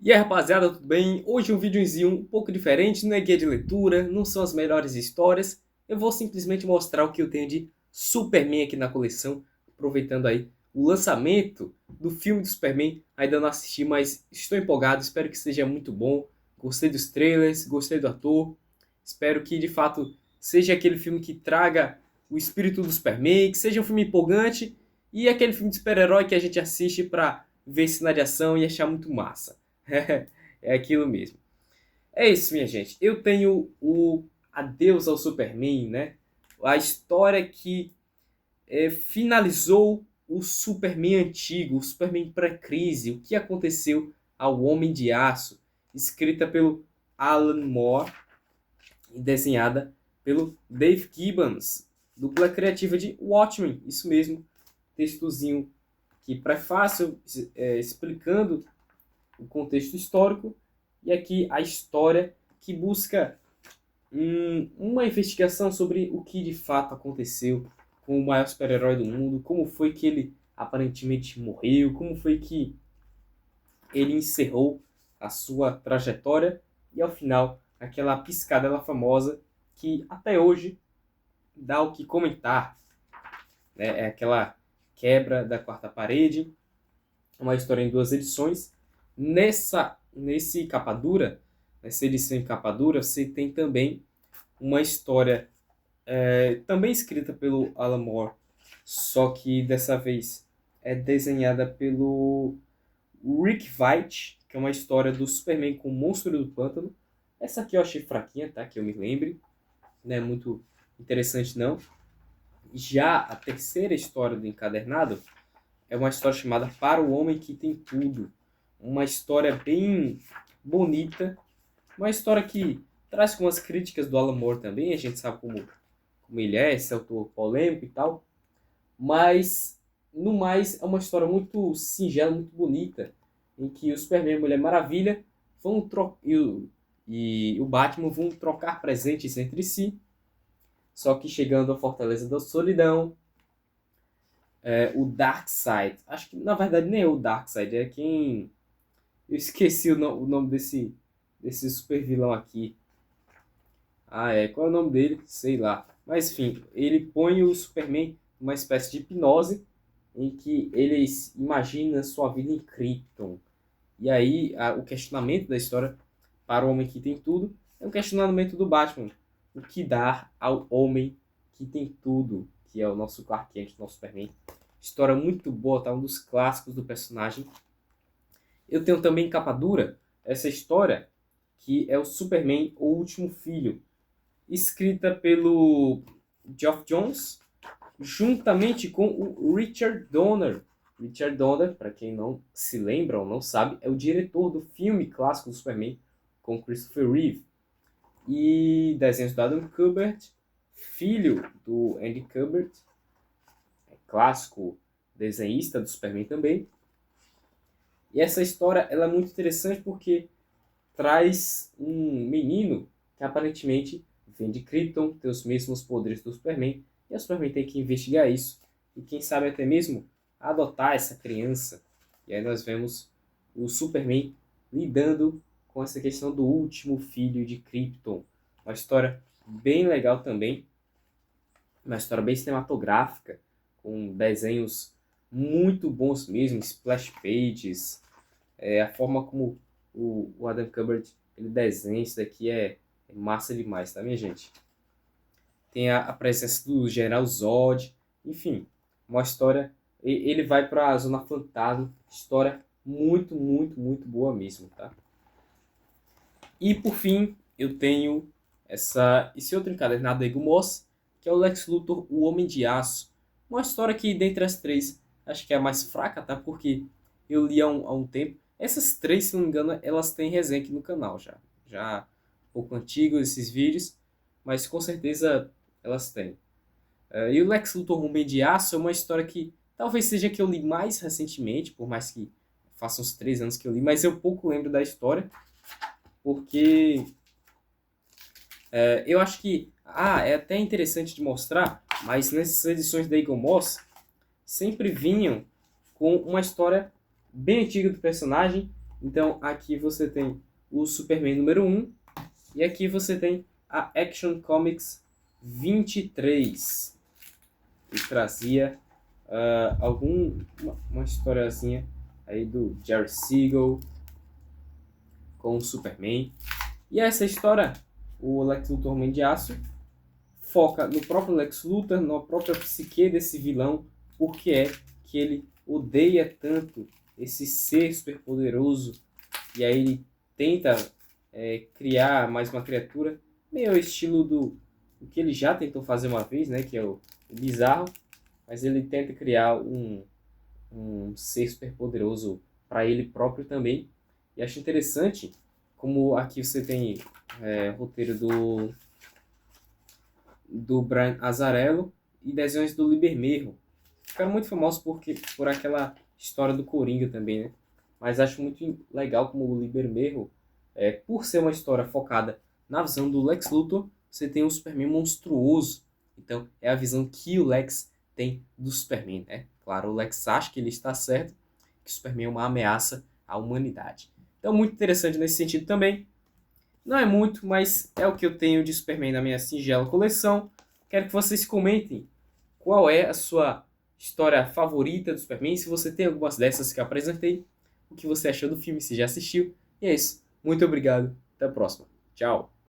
E aí rapaziada, tudo bem? Hoje um videozinho um pouco diferente, não é guia de leitura, não são as melhores histórias. Eu vou simplesmente mostrar o que eu tenho de Superman aqui na coleção, aproveitando aí o lançamento do filme do Superman. Ainda não assisti, mas estou empolgado, espero que seja muito bom. Gostei dos trailers, gostei do ator. Espero que de fato seja aquele filme que traga o espírito do Superman, que seja um filme empolgante e aquele filme de super-herói que a gente assiste pra ver cena de ação e achar muito massa. É aquilo mesmo. É isso, minha gente. Eu tenho o Adeus ao Superman, né? A história que finalizou o Superman antigo, o Superman pré-crise, o que aconteceu ao Homem de Aço, escrita pelo Alan Moore e desenhada pelo Dave Gibbons, dupla criativa de Watchmen, isso mesmo, textozinho que prefácio explicando o contexto histórico e aqui a história que busca uma investigação sobre o que de fato aconteceu com o maior super-herói do mundo, como foi que ele aparentemente morreu, como foi que ele encerrou a sua trajetória e ao final aquela piscadela famosa que até hoje dá o que comentar, né? É aquela quebra da quarta parede, uma história em duas edições. Nesse capa dura, nessa edição em capa dura, você tem também uma história também escrita pelo Alan Moore, só que dessa vez é desenhada pelo Rick Veitch, que é uma história do Superman com o Monstro do Pântano. Essa aqui eu achei fraquinha, tá? Que eu me lembre. Não é muito interessante, não. Já a terceira história do encadernado é uma história chamada Para o Homem que Tem Tudo. Uma história bem bonita. Uma história que traz com as críticas do Alan Moore também. A gente sabe como ele é, esse autor polêmico e tal. Mas, no mais, é uma história muito singela, muito bonita. Em que o Superman e a Mulher Maravilha e o Batman vão trocar presentes entre si. Só que chegando à Fortaleza da Solidão, o Darkseid. Acho que na verdade nem é o Darkseid, é quem. Eu esqueci o nome desse super vilão aqui. Qual é o nome dele? Sei lá. Mas enfim, ele põe o Superman numa espécie de hipnose em que ele imagina sua vida em Krypton. E aí o questionamento da história para o homem que tem tudo é um questionamento do Batman. O que dar ao homem que tem tudo? Que é o nosso Clark Kent, nosso Superman. História muito boa, tá? Um dos clássicos do personagem. Eu tenho também capa dura essa história que é o Superman, o Último Filho, escrita pelo Geoff Johns, juntamente com o Richard Donner. Richard Donner, para quem não se lembra ou não sabe, é o diretor do filme clássico do Superman com Christopher Reeve. E desenhos do Adam Kubert, filho do Andy Kubert, clássico desenhista do Superman também. E essa história ela é muito interessante porque traz um menino que aparentemente vem de Krypton, tem os mesmos poderes do Superman, e o Superman tem que investigar isso, e quem sabe até mesmo adotar essa criança. E aí nós vemos o Superman lidando com essa questão do último filho de Krypton. Uma história bem legal também, uma história bem cinematográfica, com desenhos muito bons mesmo, splash pages, a forma como o Adam Kubert ele desenha isso daqui é massa demais, tá, minha gente? Tem a presença do General Zod, enfim, uma história. Ele vai para a Zona Fantasma, história muito, muito, muito boa mesmo, tá? E por fim, eu tenho esse outro encadernado da Eagle Moss, que é o Lex Luthor, o Homem de Aço. Uma história que, dentre as três, acho que é a mais fraca, tá? Porque eu li há um tempo. Essas três, se não me engano, elas têm resenha aqui no canal já. Já um pouco antigo esses vídeos, mas com certeza elas têm. E o Lex Luthor Homem de Aço é uma história que talvez seja a que eu li mais recentemente, por mais que faça uns 3 anos que eu li, mas eu pouco lembro da história, porque eu acho que é até interessante de mostrar, mas nessas edições da Eagle Moss sempre vinham com uma história bem antiga do personagem Então, aqui você tem o Superman número 1 e aqui você tem a Action Comics 23, que trazia uma historiazinha aí do Jerry Siegel com o Superman. E essa história, o Lex Luthor Homem de Aço, foca no próprio Lex Luthor, na própria psique desse vilão, porque é que ele odeia tanto esse ser superpoderoso, e aí ele tenta criar mais uma criatura, meio ao estilo do que ele já tentou fazer uma vez, né, que é o Bizarro, mas ele tenta criar um ser superpoderoso para ele próprio também. E acho interessante como aqui você tem roteiro do Brian Azzarello e desenhos do Lee Bermejo. Ficaram muito famosos por aquela história do Coringa também, né? Mas acho muito legal como o Lee Bermejo, por ser uma história focada na visão do Lex Luthor, você tem um Superman monstruoso. Então, é a visão que o Lex tem do Superman, né? Claro, o Lex acha que ele está certo, que o Superman é uma ameaça à humanidade. Então, muito interessante nesse sentido também. Não é muito, mas é o que eu tenho de Superman na minha singela coleção. Quero que vocês comentem qual é a sua história favorita do Superman, se você tem algumas dessas que eu apresentei, o que você achou do filme, se já assistiu. E é isso. Muito obrigado. Até a próxima. Tchau.